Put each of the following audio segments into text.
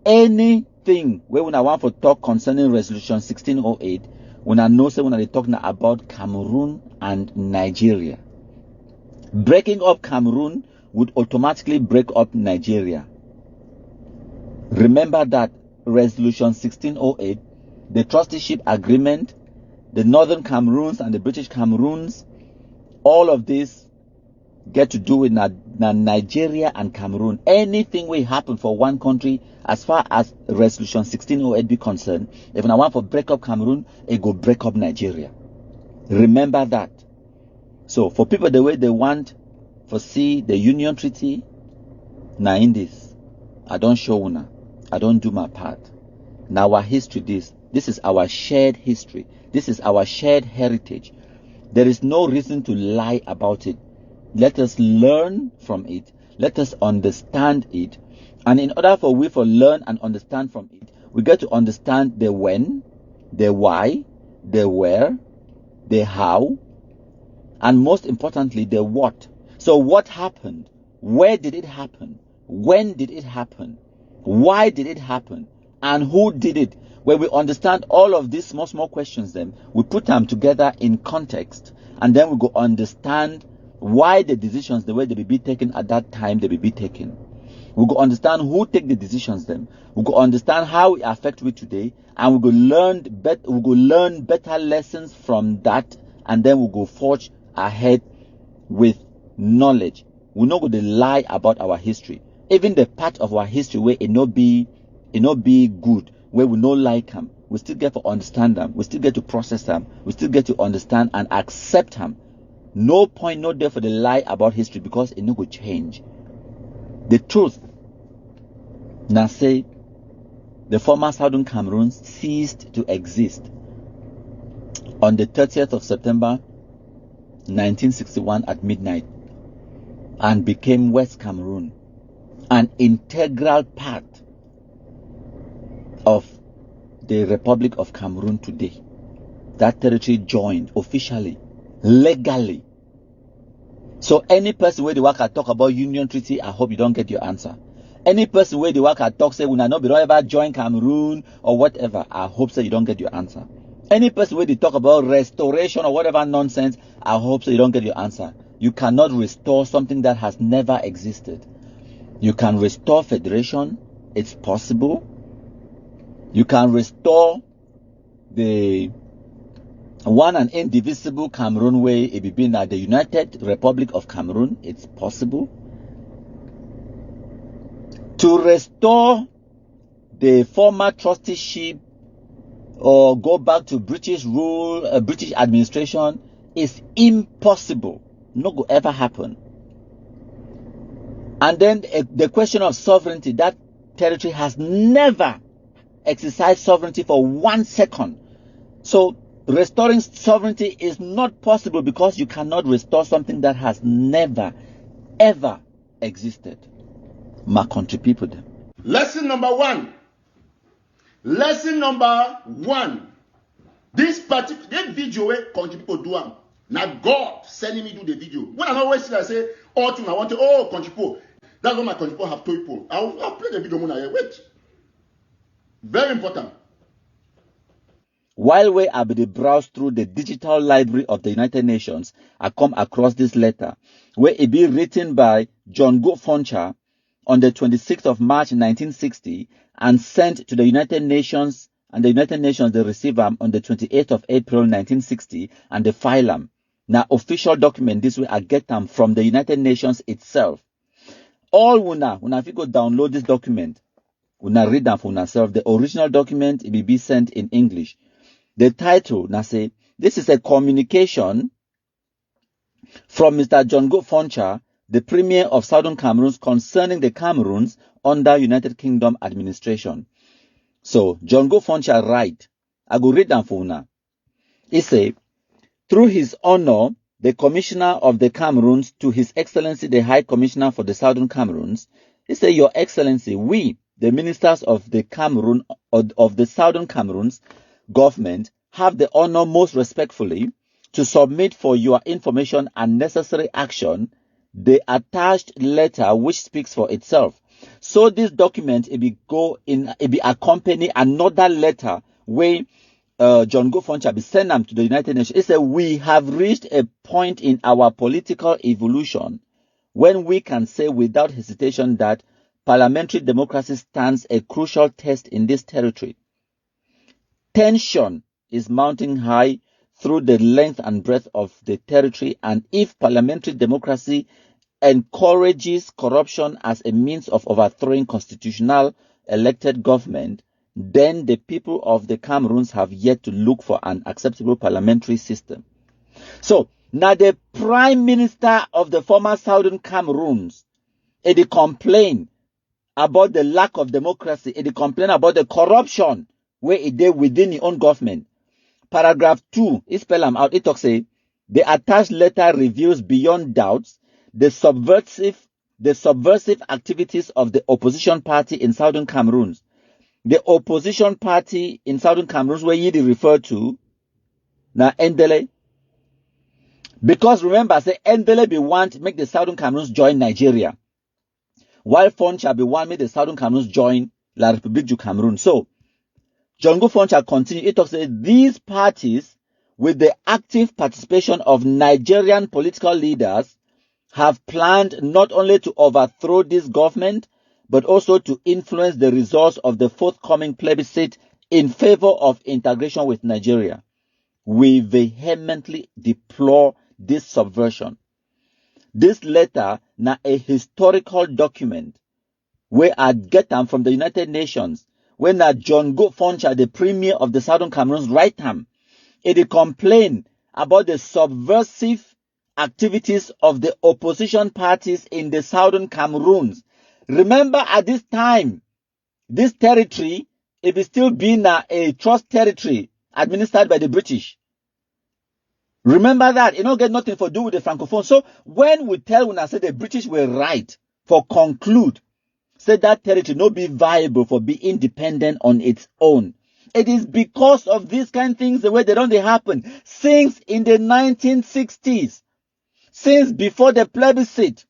anything where we want to talk concerning Resolution 1608, we know say we talking about Cameroon and Nigeria. Breaking up Cameroon would automatically break up Nigeria. Remember that Resolution 1608, the trusteeship agreement, the Northern Cameroons and the British Cameroons, all of this get to do with Nigeria and Cameroon. Anything will happen for one country, as far as Resolution 1608 be concerned, if I want to break up Cameroon, it go break up Nigeria. Remember that. So for people the way they want to see the Union Treaty, now in this, I don't show una, I don't do my part. Now our history, this is our shared history. This is our shared heritage. There is no reason to lie about it. Let us learn from it. Let us understand it. And in order for we to learn and understand from it, we get to understand the when, the why, the where, the how, and most importantly, the what. So what happened? Where did it happen? When did it happen? Why did it happen? And who did it? When we understand all of these small questions, then we put them together in context, and then we go understand why the decisions, the way they will be taken at that time, they will be taken. We go understand who take the decisions then. We go understand how it affect we today, and we go learn better lessons from that, and then we go forge ahead with knowledge. We not going to lie about our history. Even the part of our history where it not be good, where we no like them, we still get to understand them. We still get to process them. We still get to understand and accept them. No point, no there for the lie about history, because it no go change. The truth. Now say, the former Southern Cameroon ceased to exist on the 30th of September 1961 at midnight, and became West Cameroon, an integral part of the Republic of Cameroon today. That territory joined officially, legally. So any person where the worker talk about Union Treaty, I hope you don't get your answer. Any person where the worker talk say we not be ever join Cameroon or whatever, I hope so you don't get your answer. Any person where they talk about restoration or whatever nonsense, I hope so you don't get your answer. You cannot restore something that has never existed. You can restore federation, it's possible. You can restore the one and indivisible Cameroon way, it be being at the United Republic of Cameroon, it's possible. To restore the former trusteeship or go back to British rule, British administration is impossible. Not going to ever happen. And then the question of sovereignty, that territory has never exercised sovereignty for 1 second. So restoring sovereignty is not possible, because you cannot restore something that has never, ever existed. My country people. Lesson number one. Lesson number one. This video where country people do am. Now God sending me do the video. When I always see, I say, oh, I want to, oh, country people. That's what my country people have told people. I'll play the video when I wait. Very important. While we are the browse through the digital library of the United Nations, I come across this letter where it be written by John Go Foncha on the 26th of March 1960 and sent to the United Nations, and the United Nations they receive them on the 28th of April 1960 and they file them. Now official document this way I get them from the United Nations itself. All una if you go download this document, una read them for yourself. The original document it will be sent in English. The title now say this is a communication from Mr. John Go Foncha, the Premier of Southern Cameroon, concerning the Cameroons under United Kingdom administration. So John Go Foncha write, I go read them for una. He say, through His Honor, the Commissioner of the Cameroons, to His Excellency the High Commissioner for the Southern Cameroons, he say, Your Excellency, we, the ministers of the Cameroon, of the Southern Cameroons government, have the honor most respectfully to submit for your information and necessary action the attached letter which speaks for itself. So this document it be accompany another letter where John Go Foncha be sent them to the United Nations. It said we have reached a point in our political evolution when we can say without hesitation that parliamentary democracy stands a crucial test in this territory. Tension is mounting high through the length and breadth of the territory, and if parliamentary democracy encourages corruption as a means of overthrowing constitutional elected government, then the people of the Cameroons have yet to look for an acceptable parliamentary system. So, now the Prime Minister of the former Southern Cameroons, they complain about the lack of democracy, they complain about the corruption where it did within the own government. Paragraph 2, it spell them out, it talks say, the attached letter reveals beyond doubts the subversive activities of the opposition party in Southern Cameroon. The opposition party in Southern Cameroon where you refer to, now Endele. Because remember, say Endele be want to make the Southern Cameroons join Nigeria, while Foncha be want make the Southern Cameroons join La République du Cameroun. So, John Go Foncha continue, it talks say these parties, with the active participation of Nigerian political leaders, have planned not only to overthrow this government, but also to influence the results of the forthcoming plebiscite in favor of integration with Nigeria. We vehemently deplore this subversion. This letter na a historical document where I get them from the United Nations, when John Go Foncha, the premier of the Southern Cameroons, write them. It complain about the subversive activities of the opposition parties in the Southern Cameroons. Remember, at this time, this territory, it is still being a trust territory administered by the British. Remember that. It don't get nothing to do with the Francophone. So when we tell when I say the British were right for conclude, say that territory not be viable for be independent on its own. It is because of these kind of things the way they don't happen since in the 1960s, since before the plebiscite,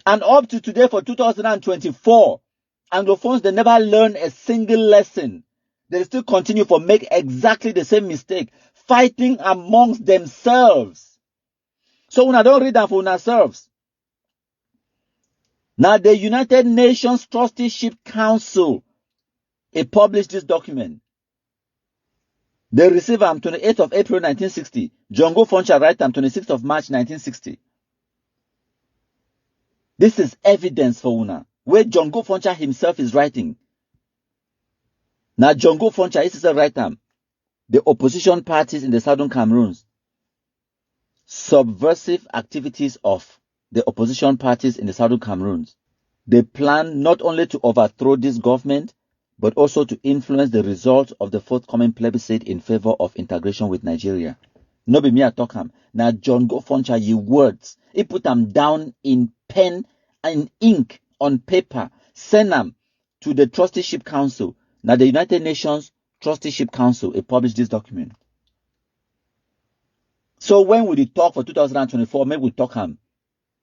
and up to today for 2024, Anglophones, they never learn a single lesson. They still continue to make exactly the same mistake, fighting amongst themselves. So when I don't read that for yourselves. Now the United Nations Trusteeship Council, it published this document. They received them 28th of April 1960. John Go Foncha write them 26th of March 1960. This is evidence for Una, where John Go Foncha himself is writing. Now John Go Foncha is a writer. The opposition parties in the Southern Cameroons, subversive activities of the opposition parties in the Southern Cameroons. They plan not only to overthrow this government, but also to influence the result of the forthcoming plebiscite in favor of integration with Nigeria. No be me I talk him. Now John Go Foncha, ye words. He put them down in pen and ink on paper. Send them to the Trusteeship Council. Now the United Nations Trusteeship Council, it published this document. So when we talk for 2024, maybe we talk him.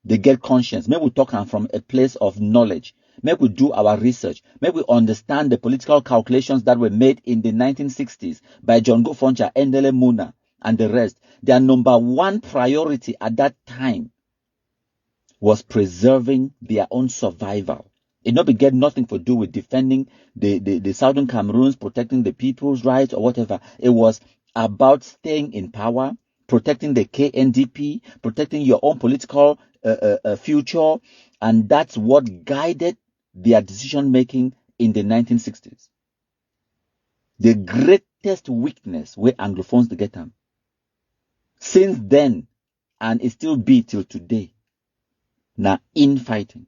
They get conscience. Maybe we talk him from a place of knowledge. Maybe we do our research. Maybe we understand the political calculations that were made in the 1960s by John Go Foncha, Endele Muna, and the rest. Their number one priority at that time was preserving their own survival. It not get nothing to do with defending the Southern Cameroons, protecting the people's rights or whatever. It was about staying in power, protecting the KNDP, protecting your own political future, and that's what guided their decision making in the 1960s. The greatest weakness where Anglophones to get them. Since then, and it still be till today, now infighting.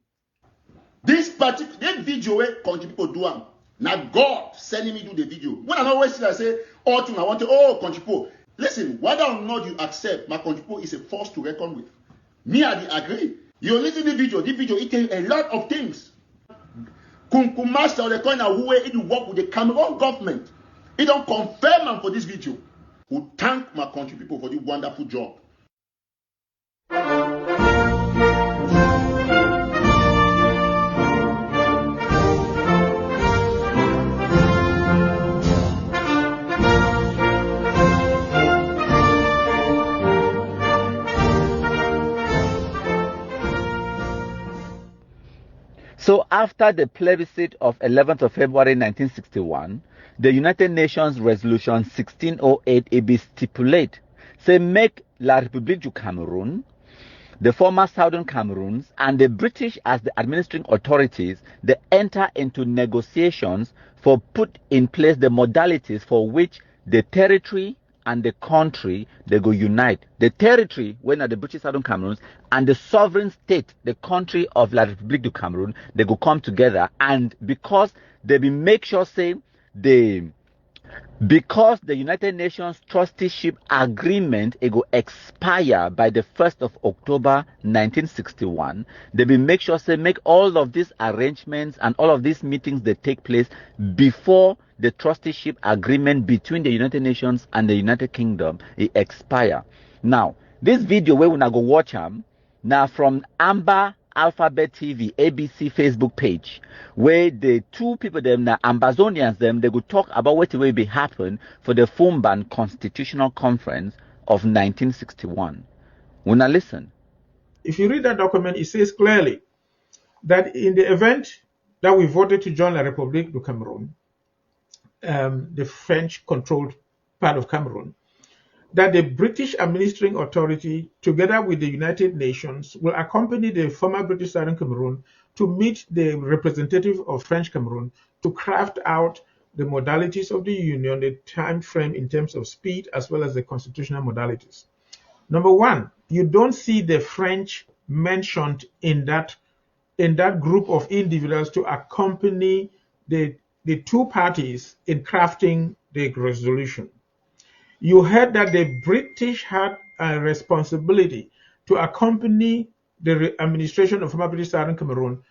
This video where country people do am. Now God sending me do the video. When I always see that I say, oh, I want to, oh, country people. Listen, whether or not you accept my country people is a force to reckon with. Me, I agree. You listen to the video, it tells a lot of things. Kunkumaster the kind of way it work with the Cameroon government. It don't confirm for this video. We thank my country people for the wonderful job. So after the plebiscite of 11th of February 1961, the United Nations Resolution 1608 it be stipulate, say make La République du Cameroon, the former Southern Cameroons, and the British as the administering authorities, they enter into negotiations for put in place the modalities for which the territory and the country, they go unite. The territory, when at the British Southern Cameroons, and the sovereign state, the country of La République du Cameroon, they go come together, and because they be make sure, say, because the United Nations trusteeship agreement it will expire by the 1st of October 1961, they will make sure say make all of these arrangements and all of these meetings that take place before the trusteeship agreement between the United Nations and the United Kingdom it expire. Now, this video where we now go watch them now from Amber Alphabet TV, ABC Facebook page, where the two people them na Ambazonians them they could talk about what will be happen for the Fumban Constitutional Conference of 1961. When I listen, if you read that document, it says clearly that in the event that we voted to join La République du Cameroon, the French-controlled part of Cameroon, that the British administering authority, together with the United Nations, will accompany the former British Southern Cameroon to meet the representative of French Cameroon to craft out the modalities of the union, the time frame in terms of speed, as well as the constitutional modalities. Number one, you don't see the French mentioned in that group of individuals to accompany the two parties in crafting the resolution. You heard that the British had a responsibility to accompany the administration of former British Southern Cameroon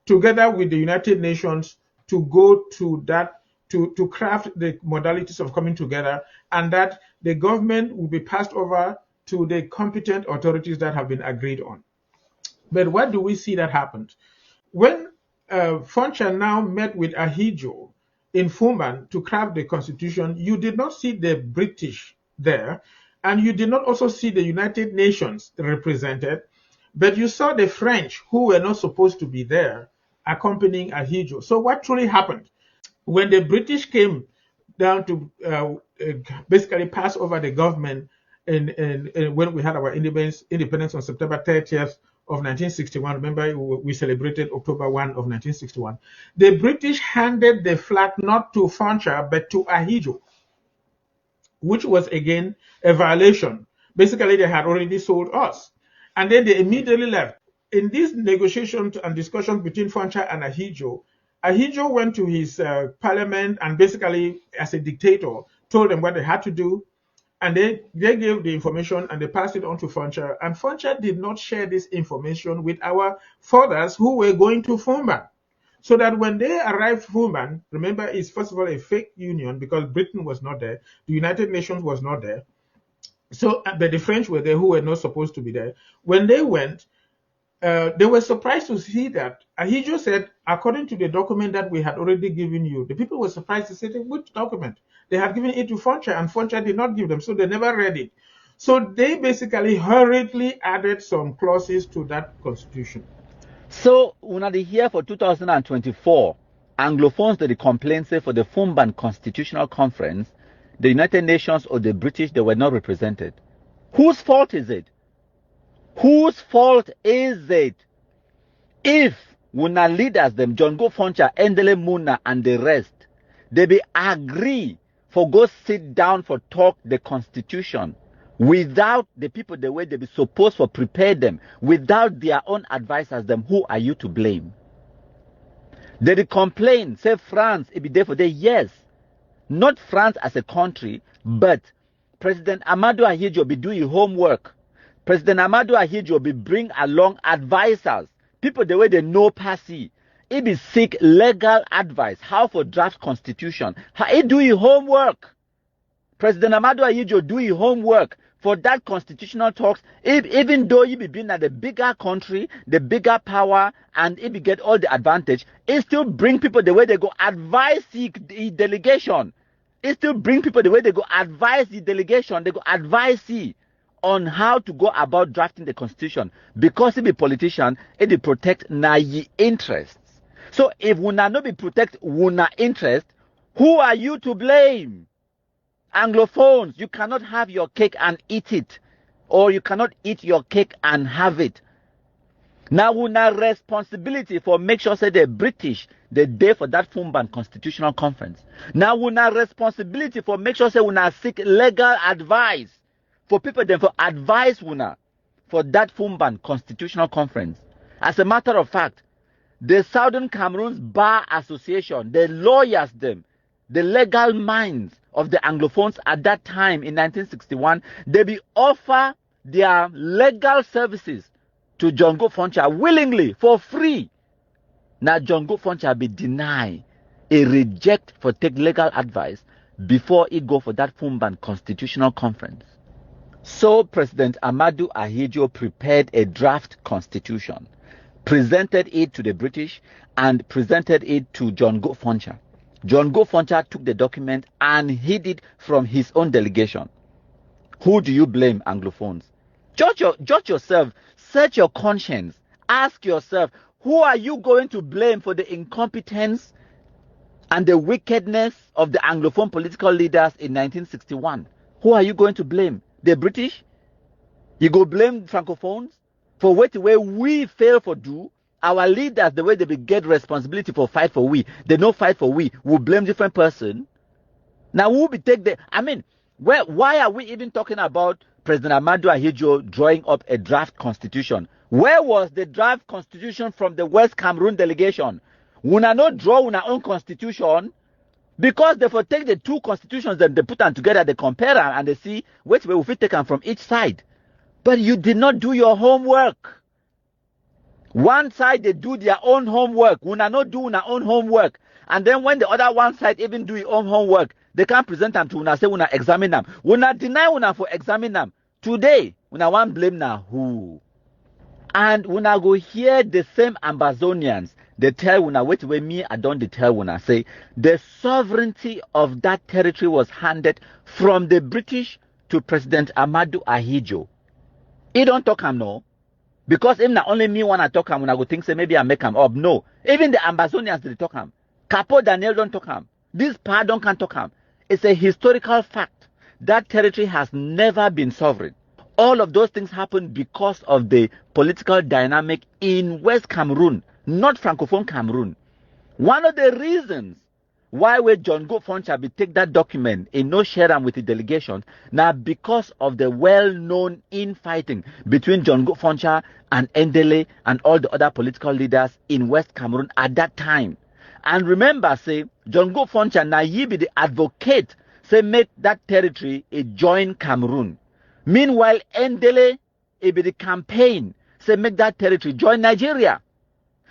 together with the United Nations to go to that, to craft the modalities of coming together, and that the government will be passed over to the competent authorities that have been agreed on. But what do we see that happened? When Foncha now met with Ahidjo in Fumban to craft the constitution, you did not see the British there, and you did not also see the United Nations represented, but you saw the French, who were not supposed to be there, accompanying Ahidjo. So what truly happened? When the British came down to basically pass over the government when we had our independence on September 30th of 1961, remember we celebrated October 1 of 1961, the British handed the flag not to Foncha but to Ahidjo, which was again a violation. Basically, they had already sold us. And then they immediately left. In these negotiations and discussions between Foncha and Ahidjo, Ahidjo went to his parliament and basically, as a dictator, told them what they had to do. And they gave the information and they passed it on to Foncha. And Foncha did not share this information with our fathers who were going to Fumban. So that when they arrived Fumban, remember, it's first of all a fake union because Britain was not there. The United Nations was not there. So but the French were there who were not supposed to be there. When they went, they were surprised to see that Ahidjo said, according to the document that we had already given you, the people were surprised to say, which document? They had given it to Foncha and Foncha did not give them, so they never read it. So they basically hurriedly added some clauses to that constitution. So, when they here for 2024, Anglophones that the complaints say for the Fumban Constitutional Conference, the United Nations or the British, they were not represented. Whose fault is it? Whose fault is it? If Wuna leaders, them John Go Foncha, Endele Muna, and the rest, they be agree for go sit down for talk the constitution without the people the way they be supposed to prepare them, without their own advisors, them, who are you to blame? They complain, say France, it be there for them. Yes, not France as a country, but President Amadou Ahidjo be doing homework. President Amadou Ahidjo be bring along advisors, people the way they know passy. He be seek legal advice, how for draft constitution. How he do his homework. President Amadou Ahidjo do his homework for that constitutional talks. Even though he be being at the bigger country, the bigger power, and he be get all the advantage, he still bring people the way they go advise the delegation. He still bring people the way they go advise the delegation. They go advise on how to go about drafting the constitution, because he be politician, he be protect na ye interests. So if una no be protect una interest, who are you to blame? Anglophones, you cannot have your cake and eat it, or you cannot eat your cake and have it. Now una responsibility for make sure say the British the day for that Fumban Constitutional Conference. Now una responsibility for make sure say una seek legal advice for people then for advise una for that Fumban Constitutional Conference. As a matter of fact, the Southern Cameroon's Bar Association, the lawyers them, the legal minds of the Anglophones at that time in 1961, they be offer their legal services to John Go Foncha willingly for free. Now John Go Foncha be deny, a reject for take legal advice before he go for that Fumban Constitutional Conference. So President Amadou Ahidjo prepared a draft constitution, presented it to the British and presented it to John Go Foncha. John Go Foncha took the document and hid it from his own delegation. Who do you blame, Anglophones? Judge yourself, search your conscience, ask yourself, who are you going to blame for the incompetence and the wickedness of the Anglophone political leaders in 1961? Who are you going to blame? The British? You go blame Francophones for what way we fail for do? Our leaders, the way they get responsibility for fight for we, they no fight for we blame different person. Now who be take the, I mean, why are we even talking about President Amadou Ahidjo drawing up a draft constitution? Where was the draft constitution from the West Cameroon delegation? Una no draw una own constitution because they for take the two constitutions that they put them together, they compare them and they see which way we fit take them from each side. But you did not do your homework. One side they do their own homework. Una not do una own homework. And then when the other one side even do your own homework, they can't present them to una, say una examine them. Una deny una for examine them. Today, una want blame na who? And una go hear the same Ambazonians, they tell una, wait way me, I don't tell una, say, the sovereignty of that territory was handed from the British to President Amadou Ahidjo. He don't talk him no. Because if not only me wanna talk him, when I go think say maybe I make him up. No. Even the Ambazonians they talk him. Capo Daniel don't talk him. This pardon can't talk him. It's a historical fact. That territory has never been sovereign. All of those things happened because of the political dynamic in West Cameroon, not Francophone Cameroon. One of the reasons why we John Go Foncha be take that document in no share them with the delegation now because of the well-known infighting between John Go Foncha and Endele and all the other political leaders in West Cameroon at that time. And remember, say, John Go Foncha now he be the advocate, say make that territory a joint Cameroon. Meanwhile, Endele he be the campaign, say make that territory join Nigeria.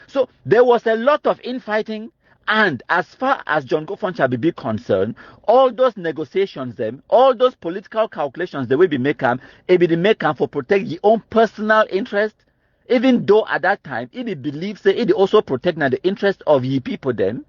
So there was a lot of infighting. And as far as John Go Foncha be concerned, all those negotiations, them, all those political calculations, they will be making, it be the making for protect your own personal interest. Even though at that time, it be believes that it also protect the interest of ye people. Then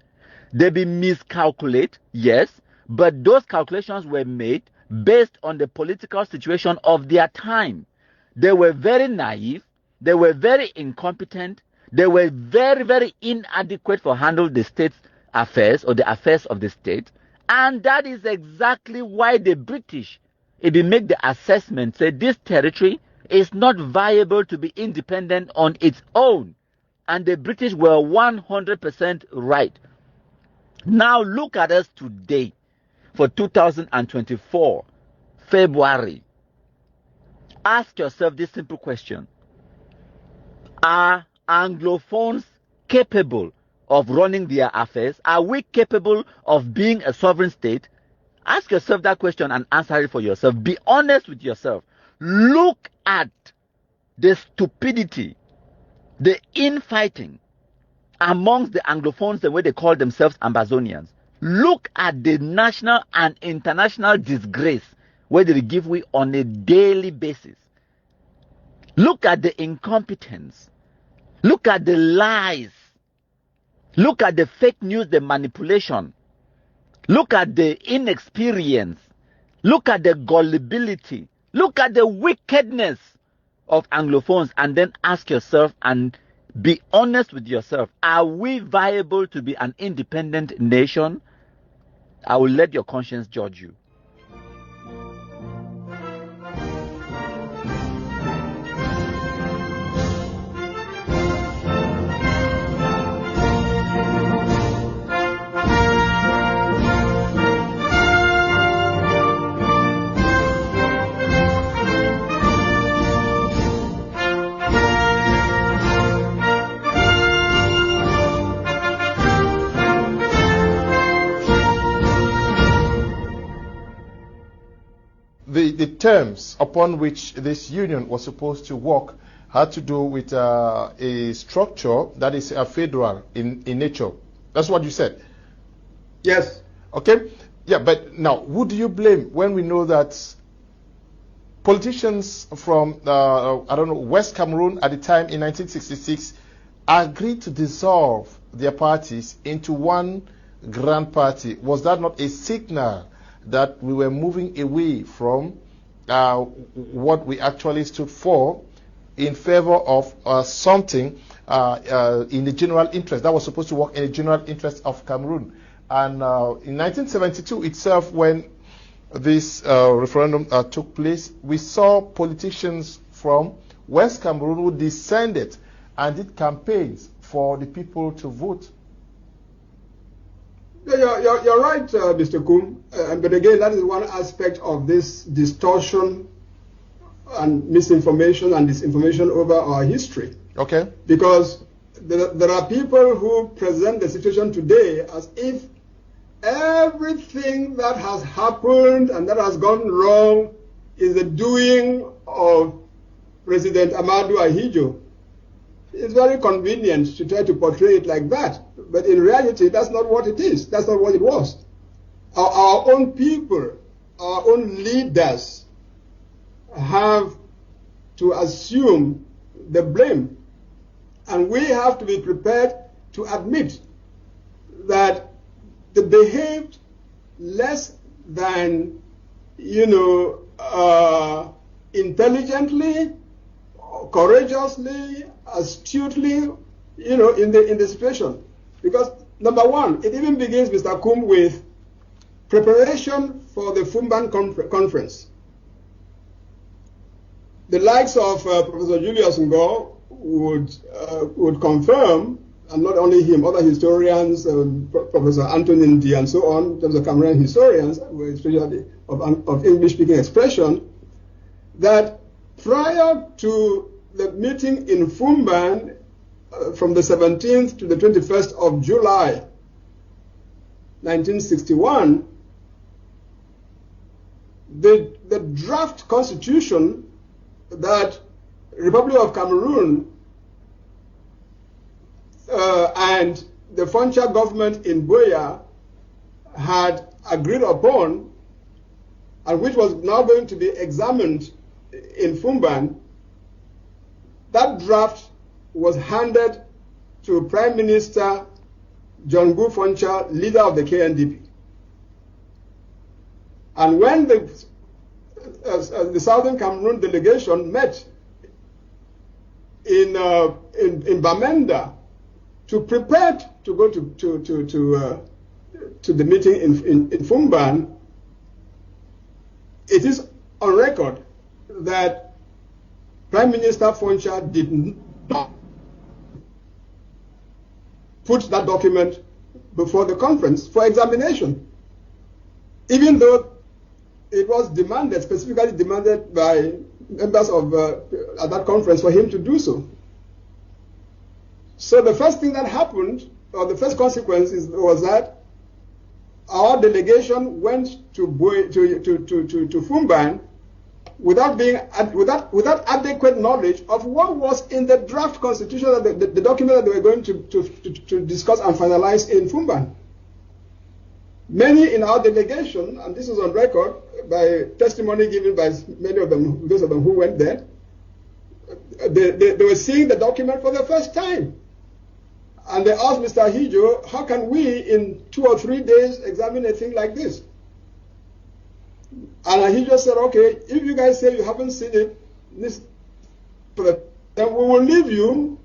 they be miscalculate, yes, but those calculations were made based on the political situation of their time. They were very naive. They were very incompetent. They were very, very inadequate for handle the state's affairs or the affairs of the state. And that is exactly why the British, if they make the assessment, say this territory is not viable to be independent on its own. And the British were 100% right. Now look at us today for 2024, February. Ask yourself this simple question. Are Anglophones capable of running their affairs? Are we capable of being a sovereign state? Ask yourself that question and answer it for yourself. Be honest with yourself. Look at the stupidity, the infighting amongst the Anglophones, the way they call themselves Ambazonians. Look at the national and international disgrace where they give way on a daily basis. Look at the incompetence. Look at the lies. Look at the fake news, the manipulation. Look at the inexperience. Look at the gullibility. Look at the wickedness of Anglophones, and then ask yourself and Be honest with yourself. Are we viable to be an independent nation? I will let your conscience judge you. The terms upon which this union was supposed to work had to do with a structure that is federal in nature. That's what you said. Yes. Okay. Yeah, but now, who do you blame when we know that politicians from, West Cameroon at the time in 1966 agreed to dissolve their parties into one grand party? Was that not a signal that we were moving away from what we actually stood for in favor of something in the general interest that was supposed to work in the general interest of Cameroon? And in 1972 itself, when this referendum took place, we saw politicians from West Cameroon who descended and did campaigns for the people to vote. You're right, Mr. Kum. But again, that is one aspect of this distortion and misinformation and disinformation over our history. Okay. Because there are people who present the situation today as if everything that has happened and that has gone wrong is the doing of President Amadou Ahidjo. It's very convenient to try to portray it like that. But in reality, that's not what it is. That's not what it was. Our own people, our own leaders have to assume the blame. And we have to be prepared to admit that they behaved less than, intelligently, courageously, astutely, in the situation. Because number one, it even begins, Mr. Kum, with preparation for the Fumban conference. The likes of Professor Julius Ngo would confirm, and not only him, other historians, Professor Anthony Ndi and so on, in terms of Cameroonian historians, especially of English-speaking expression, that prior to the meeting in Fumban from the 17th to the 21st of July 1961, the draft constitution that Republic of Cameroon and the Foncha government in Buea had agreed upon, and which was now going to be examined in Fumban, that draft was handed to Prime Minister John Gu Foncha, leader of the KNDP. And when the Southern Cameroon delegation met in Bamenda to prepare to go to the meeting in Fumban, it is on record that Prime Minister Foncha did not put that document before the conference for examination, even though it was demanded, specifically demanded by members of at that conference for him to do so. So the first thing that happened, or the first consequence, was that our delegation went to Fumban without adequate knowledge of what was in the draft constitution, the document that they were going to discuss and finalize in Fumban. Many in our delegation, and this is on record by testimony given by many of them, those of them who went there, they were seeing the document for the first time. And they asked Mr. Ahidjo, how can we in 2 or 3 days examine a thing like this? And Ahidjo said, okay, if you guys say you haven't seen it, then we will leave you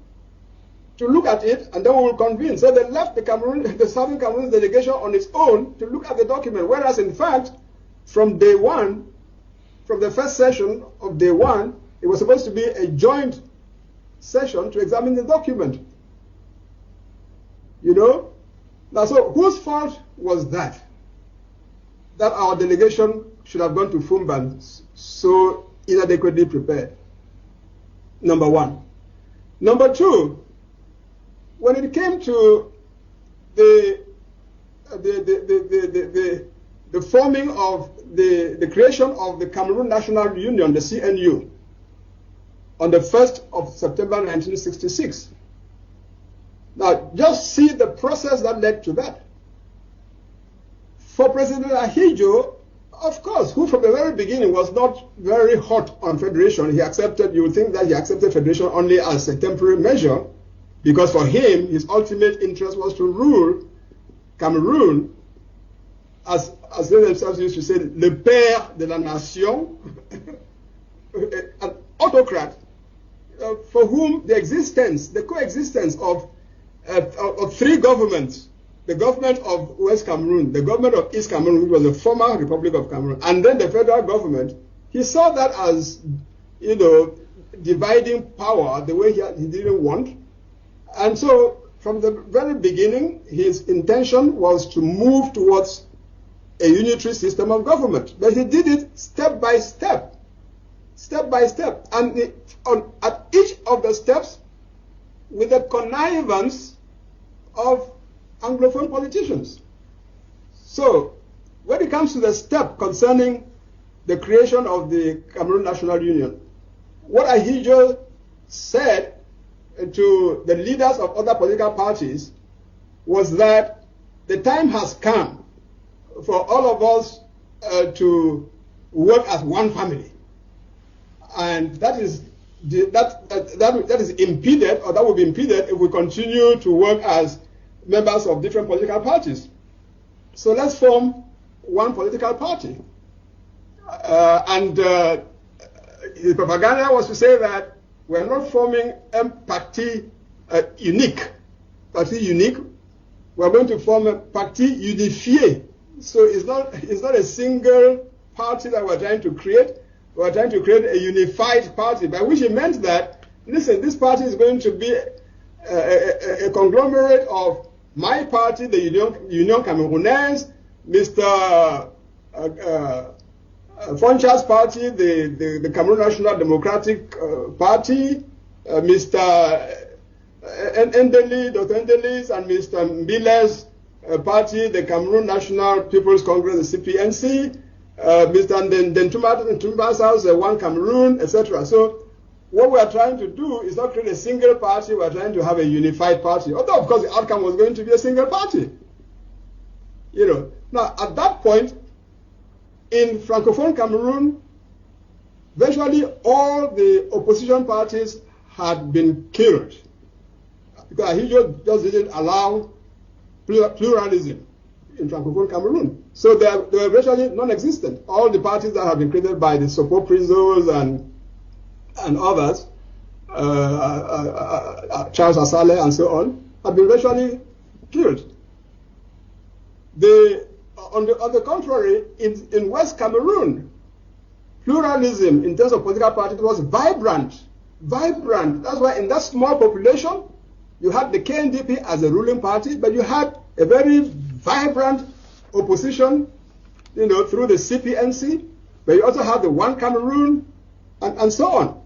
to look at it, and then we will convene. So they left the Southern Cameroon delegation on its own to look at the document, whereas in fact, from day one, from the first session of day one, it was supposed to be a joint session to examine the document. You know? Now, so whose fault was that? That our delegation should have gone to Fumban so inadequately prepared. Number one. Number two, when it came to the forming of the creation of the Cameroon National Union, the CNU, on the 1st of September 1966. Now, just see the process that led to that. For President Ahidjo, of course, who from the very beginning was not very hot on federation, he accepted, you would think that he accepted federation only as a temporary measure, because for him, his ultimate interest was to rule Cameroon as they themselves used to say, le père de la nation, an autocrat for whom the coexistence of three governments, the government of West Cameroon, the government of East Cameroon, which was the former Republic of Cameroon, and then the federal government, he saw that as, dividing power the way he didn't want. And so, from the very beginning, his intention was to move towards a unitary system of government. But he did it step by step. And at each of the steps, with the connivance of Anglophone politicians. So, when it comes to the step concerning the creation of the Cameroon National Union, what Ahidjo said to the leaders of other political parties was that the time has come for all of us to work as one family, and that is impeded, or that will be impeded if we continue to work as members of different political parties. So let's form one political party. His propaganda was to say that we're not forming a parti unique. We're going to form a parti unifié. So it's not a single party that we're trying to create. We're trying to create a unified party, by which he meant that, listen, this party is going to be a conglomerate of my party, the Union Camerounaise, Mr. Foncha's party, the Cameroon National Democratic Party, Mr. Ndeli, Dr. Ndeli's, and Mr. Mbile's party, the Cameroon National People's Congress, the CPNC, Mr. Ntumba's house, One Cameroon, etc. So what we are trying to do is not create a single party, we are trying to have a unified party. Although, of course, the outcome was going to be a single party. Now, at that point, in Francophone Cameroon, virtually all the opposition parties had been killed, because Ahidjo just didn't allow pluralism in Francophone Cameroon. So they were virtually non-existent. All the parties that have been created by the Sopo Prizos and others, Charles Asale and so on, have been virtually killed. On the contrary, in West Cameroon, pluralism in terms of political parties was vibrant. That's why in that small population, you had the KNDP as a ruling party, but you had a very vibrant opposition, through the CPNC, but you also had the One Cameroon, and so on.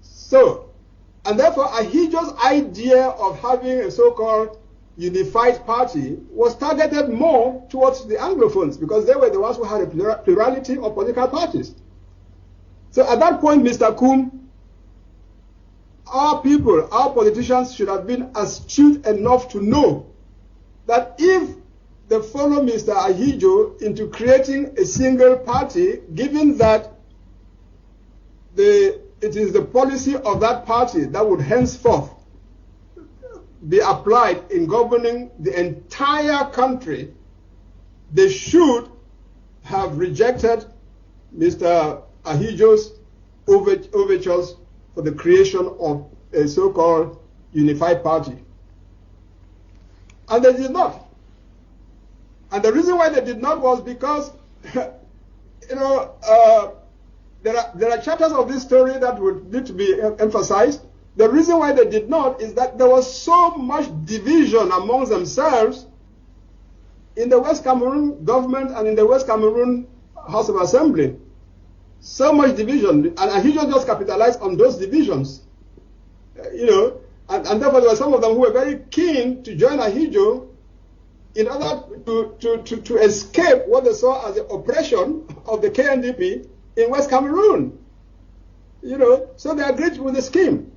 So, and therefore, Ahidjo's idea of having a so-called unified party was targeted more towards the Anglophones, because they were the ones who had a plurality of political parties. So at that point, Mr. Koum, our people, our politicians should have been astute enough to know that if they follow Mr. Ahidjo into creating a single party, given that it is the policy of that party that would henceforth be applied in governing the entire country, they should have rejected Mr. Ahidjo's overtures for the creation of a so-called unified party. And they did not. And the reason why they did not was because, you know, there are chapters of this story that would need to be emphasized. The reason why they did not is that there was so much division amongst themselves in the West Cameroon government and in the West Cameroon House of Assembly. So much division, and Ahidjo just capitalized on those divisions. You know, and therefore there were some of them who were very keen to join Ahidjo in order to escape what they saw as the oppression of the KNDP in West Cameroon. You know, so they agreed with the scheme.